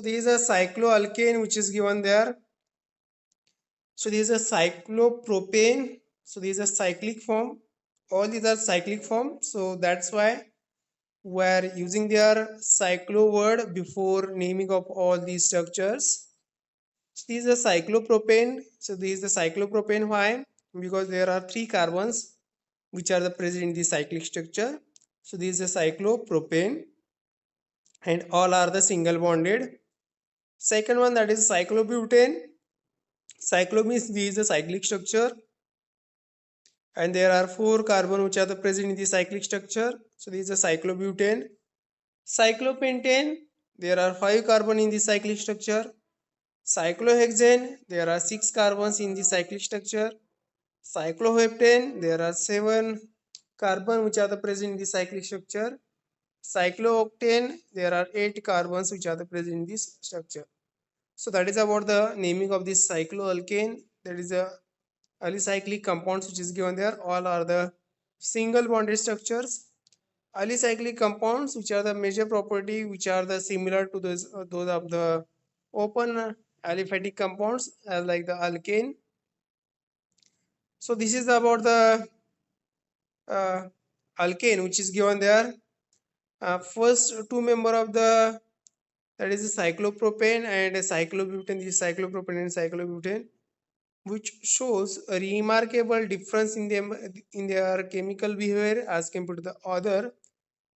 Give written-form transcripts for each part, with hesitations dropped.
this is a cycloalkane which is given there. So this is a cyclopropane. So this is a cyclic form. All these are cyclic form. So that's why we're using their cyclo word before naming of all these structures. So this is a cyclopropane. So this is the cyclopropane. Why? Because there are 3 carbons which are the present in the cyclic structure. So this is a cyclopropane and all are the single bonded. Second one, that is cyclobutane. Cyclo means this is a cyclic structure and there are 4 carbon which are the present in the cyclic structure. So this is a cyclobutane. Cyclopentane, there are 5 carbon in the cyclic structure. Cyclohexane, there are 6 carbons in the cyclic structure. Cycloheptane, there are 7 carbon which are the present in the cyclic structure. Cyclooctane, there are 8 carbons which are the present in this structure. So that is about the naming of this cycloalkane. That is a alicyclic compounds which is given there. All are the single bonded structures. Alicyclic compounds which are the major property which are the similar to those of the open aliphatic compounds like the alkane. So this is about the alkane which is given there. First 2 member of the, that is a cyclopropane and a cyclobutane. This is cyclopropane and cyclobutane, which shows a remarkable difference in them in their chemical behavior as compared to the other.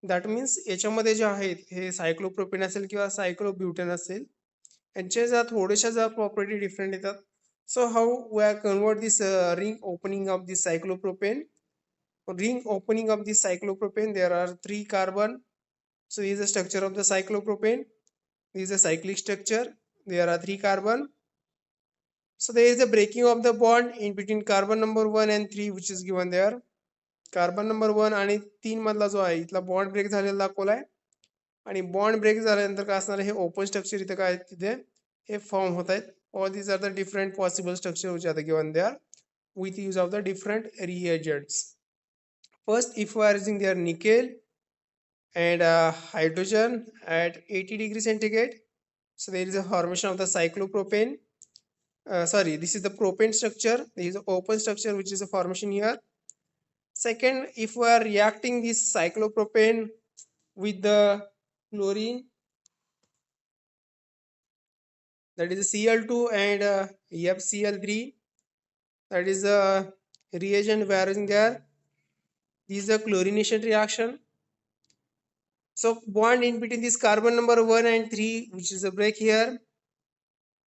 That means याच्यामध्ये जे आहेत हे cyclopropane असेल किंवा cyclobutane असेल, यांच्या ज्या थोड्याशा ज्या property different येतात. So how we are convert this ring opening of this cyclopropane? Ring opening of this cyclopropane, there are 3 carbon. So this is the structure of the cyclopropane. This is a cyclic structure. There are 3 carbon. So there is a breaking of the bond in between carbon number 1 and 3 which is given there. Carbon number 1 आणि 3 मधला जो आहे इथला bond break झालेला दाखवलाय आणि bond break झाल्यानंतर काय असणार, हे ओपन स्ट्रक्चर इथे काय तिथे हे फॉर्म होत आहेत. All these are the different possible structure which are given there with use of the different reagents. First, if we are using their nickel and hydrogen at 80 degrees centigrade, so there is a formation of the cyclopropane. Sorry, this is the propane structure. There is an open structure which is a formation here. Second, if we are reacting this cyclopropane with the chlorine, that is Cl2 and FCl3, that is a reagent we are using there. This is a chlorination reaction. So bond in between this carbon number 1 and 3 which is a break here.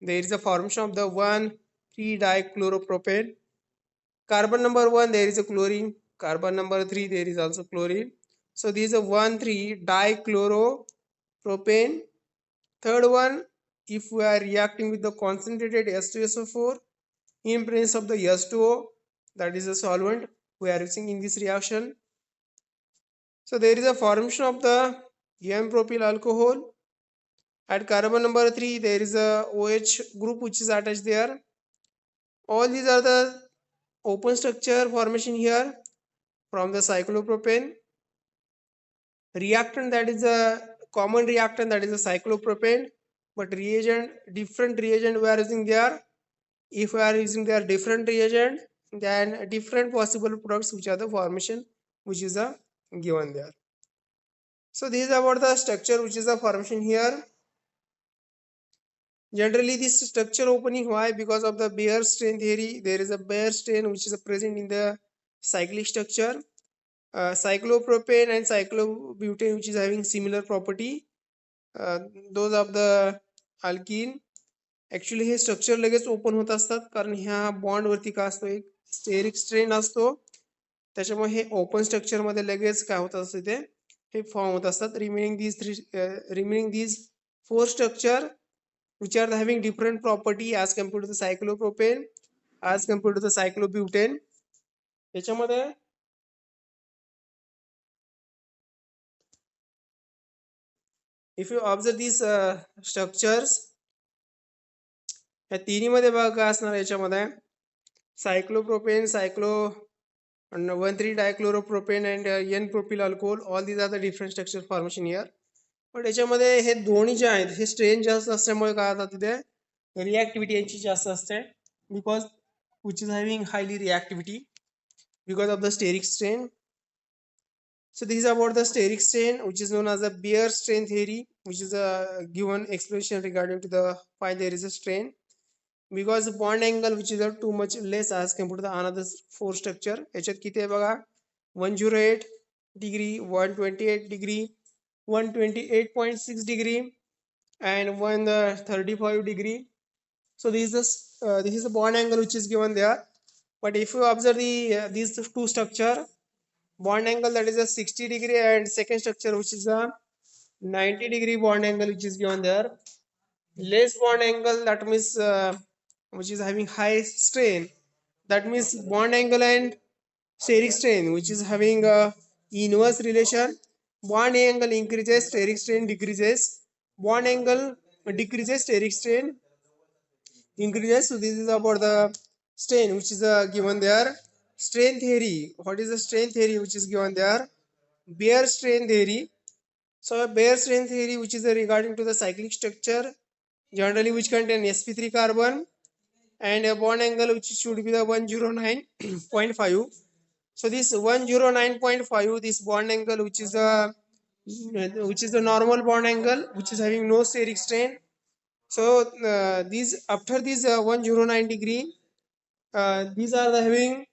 There is a formation of the 1,3-dichloropropane. Carbon number 1 there is a chlorine. Carbon number 3 there is also chlorine. So this is a 1,3-dichloropropane. Third one, if we are reacting with the concentrated H2SO4 in presence of the H2O, that is a solvent we are using in this reaction. So there is a formation of the N-propyl alcohol. At carbon number 3 there is a OH group which is attached there. All these are the open structure formation here from the cyclopropane. Reactant, that is a common reactant, that is a cyclopropane, but reagent, different reagent we are using there. If we are using their different reagent, then different possible products which are the formation which is a given there. So this is about the structure which is the formation here. Generally this structure opening, why? Because of the Baer strain theory. There is a Baer strain which is present in the cyclic structure. Cyclopropane and cyclobutane which is having similar property. Those of the alkene, actually हे structure लगेच open होत असतात कारण ह्या bond वरती काय असतो, एक स्टेरिक स्ट्रेन असतो, त्याच्यामुळे हे ओपन स्ट्रक्चर मध्ये लगेच काय होत असते ते हे फॉर्म होत असतात. Remaining these 4 structure which are having different property as compared to the cyclopropane, as compared to the cyclobutane. याच्यामध्ये if you observe these structures, या तिन्ही मध्ये बघा काय असणार, याच्यामध्ये cyclopropane, 1,3-dichloropropane and N-propyl alcohol, all these are the different structure formation here. पण याच्यामध्ये हे दोन्ही जे आहेत हे स्ट्रेन जास्त असल्यामुळे काय होतं तिथे रिॲक्टिव्हिटी यांची जास्त असते because which is having highly reactivity because of the steric strain. So this is about the steric strain, which is known as the Beer strain theory, which is a given explanation regarding to the why there is a strain. Because the bond angle which is too much less as compared to the another four structure. याच्यात किती आहे बघा 108 degree, 128 degree, 128.6 degree, and 135 degree. So this is the bond angle which is given there. But if you observe these two structure, bond angle that is a 60 degree and second structure which is a 90-degree bond angle which is given there. Less bond angle, that means which is having high strain, that means bond angle and steric strain which is having a inverse relation. Bond angle increases, steric strain decreases. Bond angle decreases, steric strain increases. So this is about the strain which is given there. Strain theory, what is the strain theory which is given there? Beer strain theory. So Beer strain theory which is regarding to the cyclic structure generally which contain sp3 carbon and a bond angle which should be the 109.5. So this 109.5, this bond angle which is the normal bond angle which is having no steric strain. So these after this 109 degree, these are having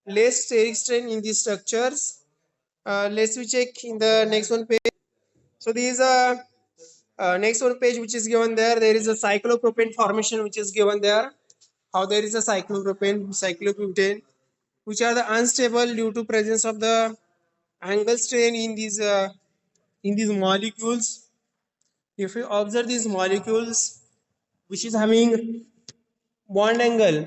less steric strain in these structures. Let's we check in the next one page. So these next one page which is given there. There is a cyclopropane formation which is given there. How there is a cyclopropane, cyclobutane, which are the unstable due to presence of the angle strain in these molecules. If you observe these molecules, which is having bond angle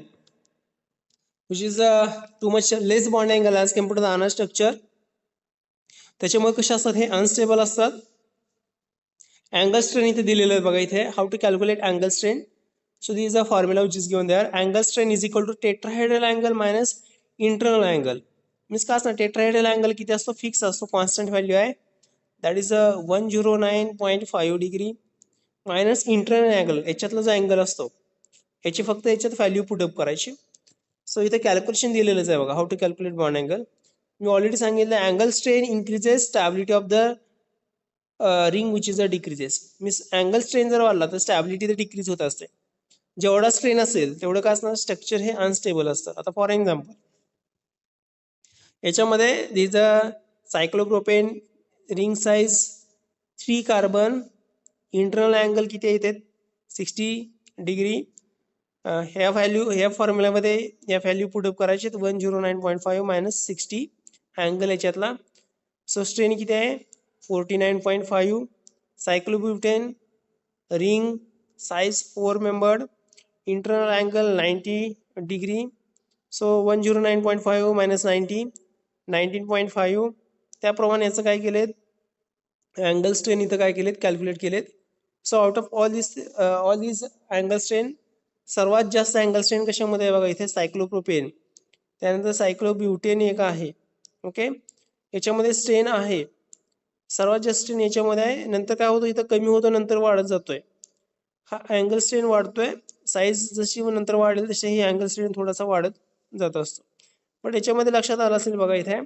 which is too much less bond angle as compared to the other structure, त्याच्यामुळे कसे असतात हे unstable असतात. Angle strain इथे दिलेलं आहे बघा इथे how to calculate angle strain. So this is a formula which is given there. Angle strain is equal to tetrahedral angle minus internal angle. Means काय असणार टेट्राहेड्रल अँगल किती असतो फिक्स असतो कॉन्स्टंट व्हॅल्यू आहे that is 109.5 degree minus internal angle याच्यातला जो angle असतो याची फक्त याच्यात व्हॅल्यू पुटअप करायची. सो इथे कॅल्क्युलेशन दिलेलंच आहे बघा how to calculate bond angle. मी ऑलरेडी सांगितलं angle strain increases stability of the ring which is a decreases. Means angle strain जर वाढला तर स्टॅबिलिटी तर डिक्रीज होत असते. जेवढा स्ट्रेन असेल तेवढं काय असणार स्ट्रक्चर हे अनस्टेबल असतं. आता फॉर एक्झाम्पल याच्यामध्ये this a cyclopropane ring size 3 carbon internal angle किती येते 60 डिग्री. ह्या व्हॅल्यू ह्या फॉर्म्युल्यामध्ये या व्हॅल्यू पुटअप करायचे 109.5 मायनस 60 अँगल याच्यातला. सो स्ट्रेन किती आहे 49.5. Cyclobutane ring size 4 membered internal angle 90 degree. So 109.5 minus 90 19.5. त्याप्रमाणे याचं काय केलेत अँगल स्ट्रेन इथं काय केलेत कॅल्क्युलेट केलेत. So out of all this angle strain सर्वात जास्त अँगल स्ट्रेन कशामध्ये आहे बघा इथे सायक्लोप्रोपेन त्यानंतर सायक्लोब्युटेन एक आहे. ओके याच्यामध्ये स्ट्रेन आहे सर्वात जास्त स्ट्रेन याच्यामध्ये आहे. नंतर काय होतं इथं कमी होतं नंतर वाढत जातोय. हा अँगल स्ट्रेन वाढतोय साईज जशी नंतर वाढेल तशी ही अँगल स्ट्रेन थोडासा वाढत जात असतो. पण याच्यामध्ये लक्षात आलं असेल बघा इथे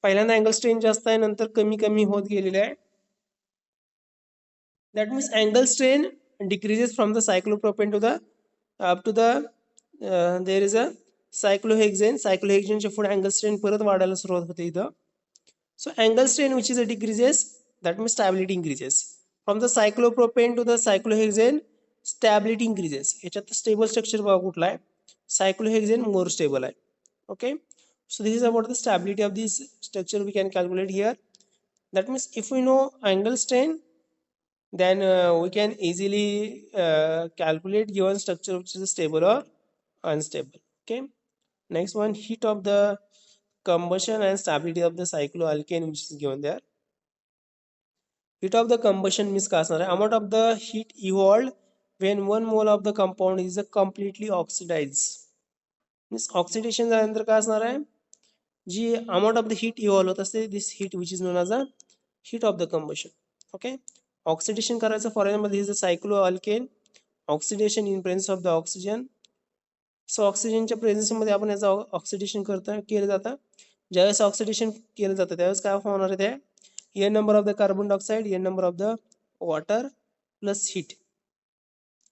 पहिल्यांदा अँगल स्ट्रेन जास्त आहे नंतर कमी कमी होत गेलेले आहे. That means angle strain decreases from the cyclopropane to the up to the there is a cyclohexane. सायक्लोहेक्झेनच्या पुढे अँगल स्ट्रेन परत वाढायला सुरुवात होते इथं. So angle strain which is a decreases, that means stability increases. From the cyclopropane to the cyclohexane, stability increases. याच्यात stable structure बघा कुठला आहे cyclohexane more stable आहे. Okay, so this is about the stability of this structure we can calculate here. That means if we know angle strain, then we can easily calculate given structure which is stable or unstable. Okay, next one, heat of the combustion and stability of the cycloalkane which is given there. Heat of the combustion means काय असणार आहे amount of the heat evolved when 1 mole of the compound is completely oxidized. means oxidation झाल्यानंतर काय असणार आहे जी amount of the heat evolve होत असते this heat which is known as a heat of the combustion. Okay, oxidation करायचं for example is a cycloalkane oxidation in presence of the oxygen. So ऑक्सिजनच्या प्रेझेन्समध्ये आपण याचं ऑक्सिडेशन केलं जातं. ज्यावेळेस ऑक्सिडेशन केलं जातं त्यावेळेस काय होणार आहे ते n number of the carbon dioxide n number of the water plus heat.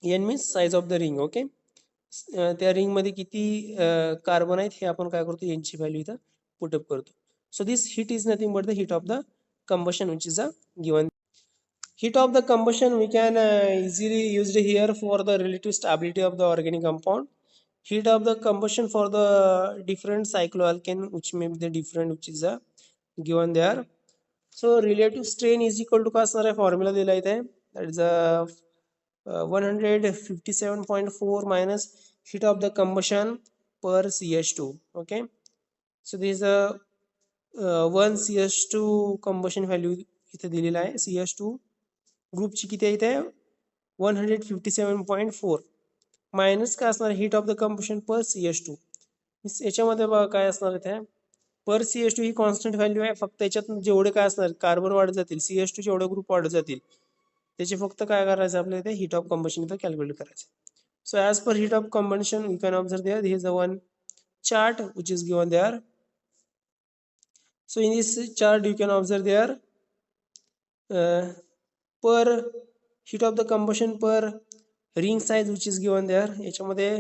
N means size of the ring. Okay, त्या रिंगमध्ये किती कार्बन आहेत हे आपण काय करतो एनची व्हॅल्यू इथं पुटअप करतो. So this heat is nothing but the heat of the combustion which is a given. Heat of the combustion we can easily used here for the relative stability of the organic compound. Heat of the combustion for the different cycloalkane which may be the different which is given there. So relative strain is equal to काय असणार आहे formula दिला इथे that is 157.4 minus heat of the combustion per CH2. Okay, so this is a 1 CH2 combustion value इथे दिलेला आहे. CH2 ग्रुपची किती आहे इथे 157.4 मायनस काय असणार हीट ऑफ द कम्बशन पर CH2. याच्यामध्ये बघा काय असणार इथे पर CH2 ही कॉन्स्टंट व्हॅल्यू आहे. फक्त याच्यात जेवढे काय असणार कार्बन वाढत जातील CH2 जेवढे ग्रुप वाढत जातील त्याचे फक्त काय करायचं आपल्याला इथे हीट ऑफ कम्बशन इथं कॅल्क्युलेट करायचं. So as per heat of combustion you can observe there this is the one chart which is given there. So in this chart you can observe there per heat of the combustion per ring size which is given there. याच्यामध्ये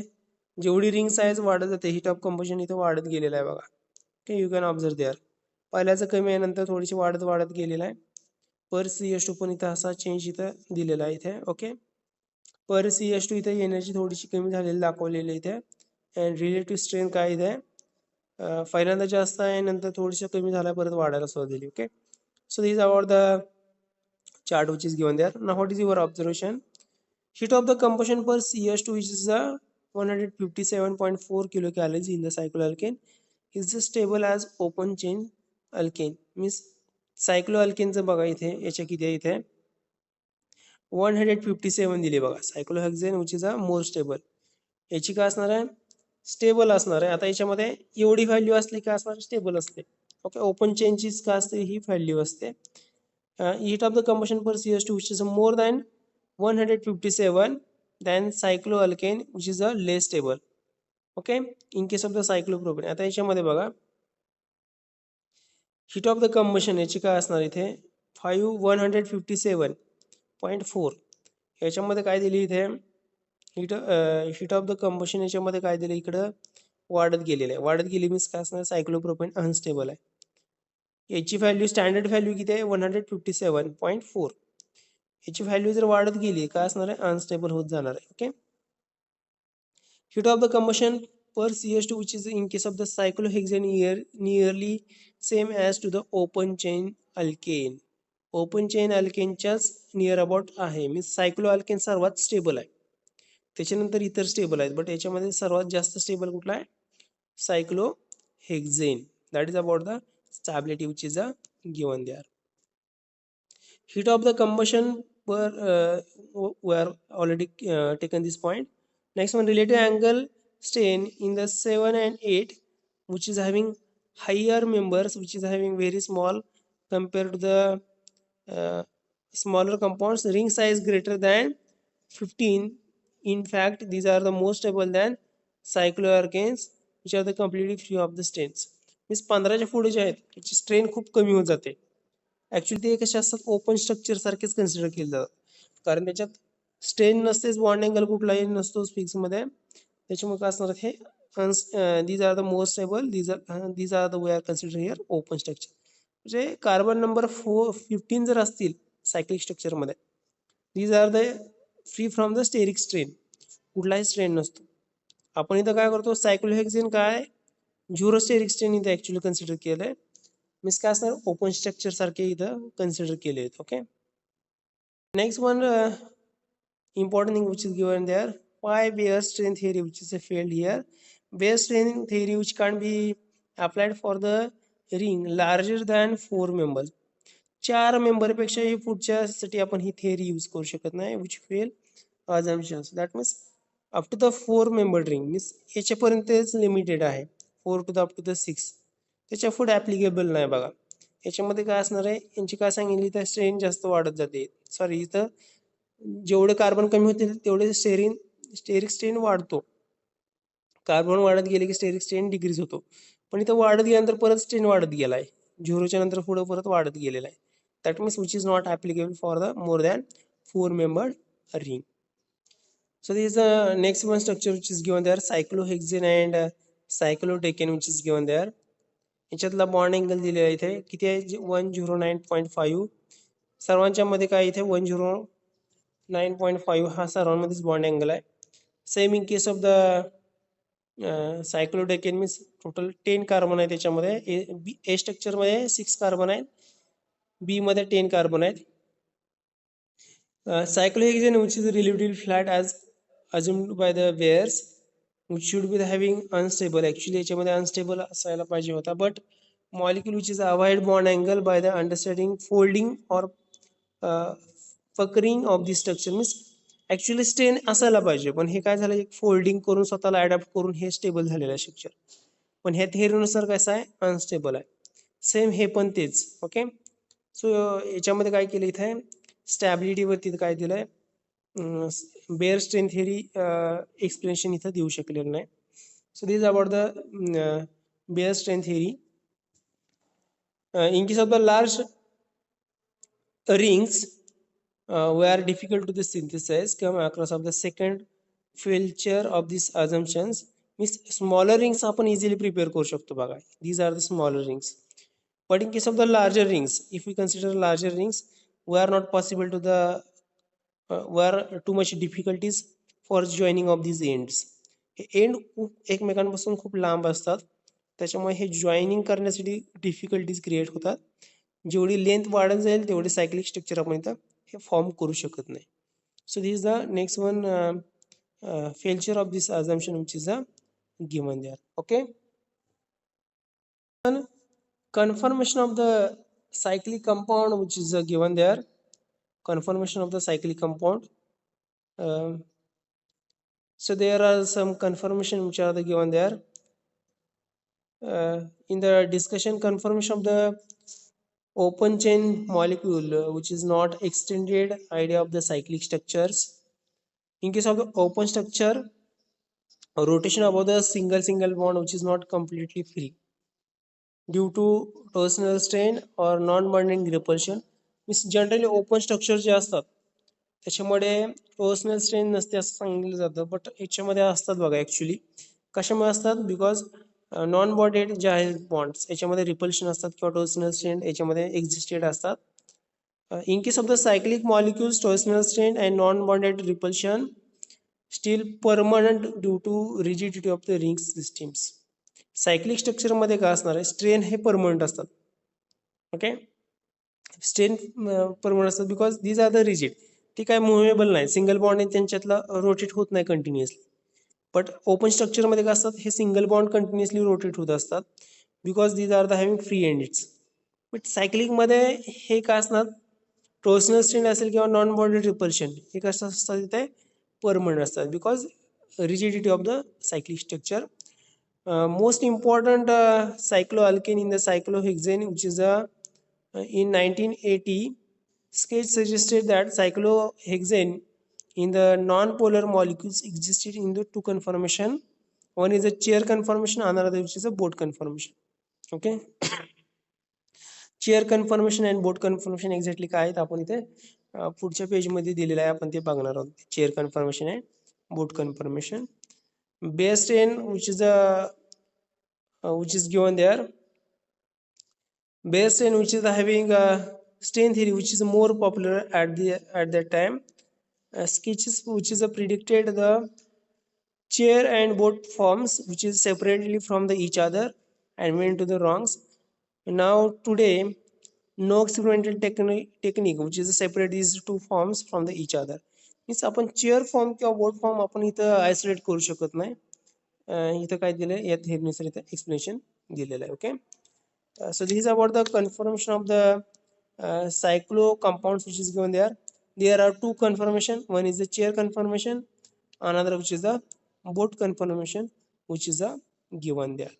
जेवढी ring size वाढत जाते heat of combustion इथे वाढत गेलेला आहे बघा. Okay, you can observe there. पहिल्याचं कमी आहे नंतर थोडीशी वाढत वाढत गेलेला आहे. पर CH2 पण इथं असा चेंज इथं दिलेला आहे इथे. ओके, पर CH2 इथे एनर्जी थोडीशी कमी झालेली दाखवलेली इथे. अँड रिलेटिव्ह स्ट्रेन काय इथे पहिल्यांदा जास्त आहे नंतर थोडीशी कमी झाला परत वाढायला सुरुवात झाली. Okay, so this is about the chart which is given there. Now what is your observation? Heat of the combustion per CH2 which is 157.4 kilocalories in the cycloalkane is stable as open chain alkane. Means cycloalkane बघा इथे याच्या किती आहे इथे 157 दिले बघा. सायक्लोहेक्सेन which is a more stable. याची काय असणार आहे स्टेबल असणार आहे. आता याच्यामध्ये एवढी व्हॅल्यू असली काय असणार स्टेबल असते. ओके, ओपन चेनचीच काय असते ही व्हॅल्यू असते. हीट ऑफ द कम्बशन पर CH2 which is more than 157 than cycloalkane which is a less stable. Okay, in case of the cyclopropane. आता याच्यामध्ये बघा हीट ऑफ द कम्बशन याची काय असणार इथे 157.4 याच्यामध्ये काय दिली इथे हीट ऑफ द कम्बशन याच्यामध्ये काय दिलं इकडं वाढत गेलेलं आहे. वाढत गेली मीन्स काय असणार सायक्लोप्रोपेन अनस्टेबल आहे. याची व्हॅल्यू स्टँडर्ड व्हॅल्यू किती आहे 157.4. याची व्हॅल्यू जर वाढत गेली काय असणार आहे अनस्टेबल होत जाणार आहे. Okay, heat of the combustion per CH2 which is in case of the cyclohexane nearly same as to the open chain alkane. Open chain अल्केनच्याच नियर अबाउट आहे. मीन्स सायक्लोअल्केन सर्वात स्टेबल आहे. त्याच्यानंतर इतर स्टेबल आहेत बट याच्यामध्ये सर्वात जास्त स्टेबल कुठला आहे cyclohexane. That is about the stability which is given there. Heat of the combustion per we are already taken this point. Next one, relative angle strain in the 7 and 8 which is having higher members which is having very small compared to the smaller compounds. Ring size greater than 15. In fact these are the most stable than cycloalkanes which are the completely free of the strains. Means 15च्या पुढे जे आहेत त्याची strain खूप कमी होत जाते. Actually ते कसे असतात ओपन स्ट्रक्चर सारखेच कन्सिडर केले जातात कारण त्याच्यात स्ट्रेन नसतेच बॉन्ड अँगल कुठलाही नसतोच फिक्स मध्ये. त्याच्यामुळे काय असणार हे these are the most stable these are the we are consider here open structure. म्हणजे कार्बन नंबर 15 जर असतील सायक्लिक स्ट्रक्चरमध्ये these are the free from the steric strain कुठलाही स्ट्रेन नसतो. आपण इथं काय करतो सायक्लोहेक्सेन काय झिरो स्टेरिक स्ट्रेन इथं ऍक्च्युअली कन्सिडर केलंय. मीन्स काय असणार ओपन स्ट्रक्चर सारखे इथं कन्सिडर केले आहेत. Okay, next one important thing which is given there, why Beer strain theory which is failed here. Beer strain theory which can't be applied for the ring larger than 4 members. 4 member पेक्षा ही पुढच्यासाठी आपण ही theory use करू शकत नाही which fail assumptions. That means up to the 4 member ring means याच्यापर्यंतच limited आहे 4 to the up to the 6 त्याच्या पुढे applicable नाही बघा. याच्यामध्ये काय असणार आहे, यांची काय सांगितली तर स्ट्रेन जास्त वाढत जाते. सॉरी, इथं जेवढे कार्बन कमी होतील तेवढे स्टेरिक स्ट्रेन वाढतो. कार्बन वाढत गेले की स्टेरिक स्ट्रेन डिक्रीज होतो. पण इथं वाढत गेल्यानंतर परत स्ट्रेन वाढत गेलाय, झिरोच्या नंतर पुढे परत वाढत गेलेला आहे. That means which is not applicable for the more than 4 membered ring. So this is the next one structure which is given there, cyclohexane and cyclodecane which is given there. याच्यातला bond angle दिलेला आहे इथे किती आहे, 109.5. सर्वांच्या मध्ये काय इथे 109.5 हा सर्वांमध्येच बॉन्ड अँगल आहे. Same in case of the cyclodecane means total 10 carbon आहे त्याच्यामध्ये. ए स्ट्रक्चर मध्ये 6 कार्बन आहेत, बी मध्ये 10 कार्बन आहेत. Cyclohexane which is relatively flat as assumed by the Weyers, which should be having unstable. Actually याच्यामध्ये unstable असायला पाहिजे होता, but molecule which is avoid bond angle by the understanding folding or puckering of the structure means actually strain असायला पाहिजे, पण हे काय झालं, एक फोल्डिंग करून स्वतःला अडॅप्ट करून हे स्टेबल झालेलं आहे स्ट्रक्चर. पण ह्या थेअरीनुसार कसं आहे, अनस्टेबल आहे. सेम हे पण तेच. ओके, सो याच्यामध्ये काय केलं इथे स्टॅबिलिटी वरती काय दिलंय, बेअर स्ट्रेन थेअरी एक्सप्लेनेशन इथं देऊ शकलेलं नाही. So this about the Baeyer strain theory. In case of the large rings were difficult to the synthesize come across of the second feature of these assumptions means smaller rings आपण easily prepare करू शकतो बघा. These are the smaller rings. But in case of the larger rings, if we consider larger rings, were not possible to the were too much difficulties for joining of these ends. हे end खूप एकमेकांपासून खूप लांब असतात, त्याच्यामुळे हे joining करण्यासाठी difficulties create होतात. जेवढी लेंथ वाढत जाईल तेवढी सायक्लिक स्ट्रक्चर आपण इथं हे फॉर्म करू शकत नाही. So this is the next one failure of this assumption which is given there. Okay, conformation of the cyclic compound which is given there. Conformation of the cyclic compound. So there are some conformation which are given there. In the discussion, conformation of the open chain molecule which is not extended idea of the cyclic structures. In case of the open structure, rotation above the single bond which is not completely free due to torsional strain or non-bonding repulsion. Means generally open structure जे असतात त्याच्यामध्ये torsional strain नसते असं सांगितलं जातं, but याच्यामध्ये असतात बघा. Actually कशामुळे असतात, बिकॉज नॉन बॉन्डेड जे आहेत बॉन्ड्स याच्यामध्ये रिपल्शन असतात किंवा टोर्सनल स्ट्रेन याच्यामध्ये एक्झिस्टेड असतात. In case of the cyclic molecules, torsional strain and non-bonded repulsion still permanent due to rigidity of the ring systems. Cyclic structure मध्ये काय असणार आहे, स्ट्रेन हे परमनंट असतात. ओके, स्ट्रेन परमनंट असतात because these are the rigid. ती काय movable नाही, सिंगल बॉन्ड त्यांच्यातला रोटेट होत नाही कंटिन्युअसली. बट ओपन स्ट्रक्चर मध्ये काय असतात, हे सिंगल बॉन्ड कंटिन्युअसली रोटेट होत असतात because these are the having free ends. But cyclic मध्ये हे काय असणार, टोर्सनल स्ट्रेन असेल किंवा नॉन बॉन्डेड रिपल्शन हे कसं असतात तिथे परमनंट असतात because rigidity of the cyclic structure. Most important cycloalkane in the cyclohexane which is in 1980 sketch suggested that cyclohexane in the non-polar molecules existed in the two conformation. One is a chair conformation, another which is a boat conformation. Okay, chair conformation and boat conformation exactly काय आहेत आपण इथे पुढच्या page मध्ये दिलेलं आहे, आपण ते बघणार आहोत. Chair conformation and boat conformation. Baeyer strain which is given there. Bear strain which is having strain theory which is more popular at that time. Sketches which is predicted the chair and boat forms which is separately from the each other and went to the wrongs. Now today no experimental technique which is separate these two forms from the each other. Means आपण chair form किंवा boat form आपण इथं isolate करू शकत नाही. इथं काय दिलंय या थेअरीनुसार इथं एक्सप्लेनेशन दिलेलं आहे. Okay, so this is about the conformation of the cyclo compounds which is given there. There are two conformation, one is the chair conformation, another which is the boat conformation which is given there.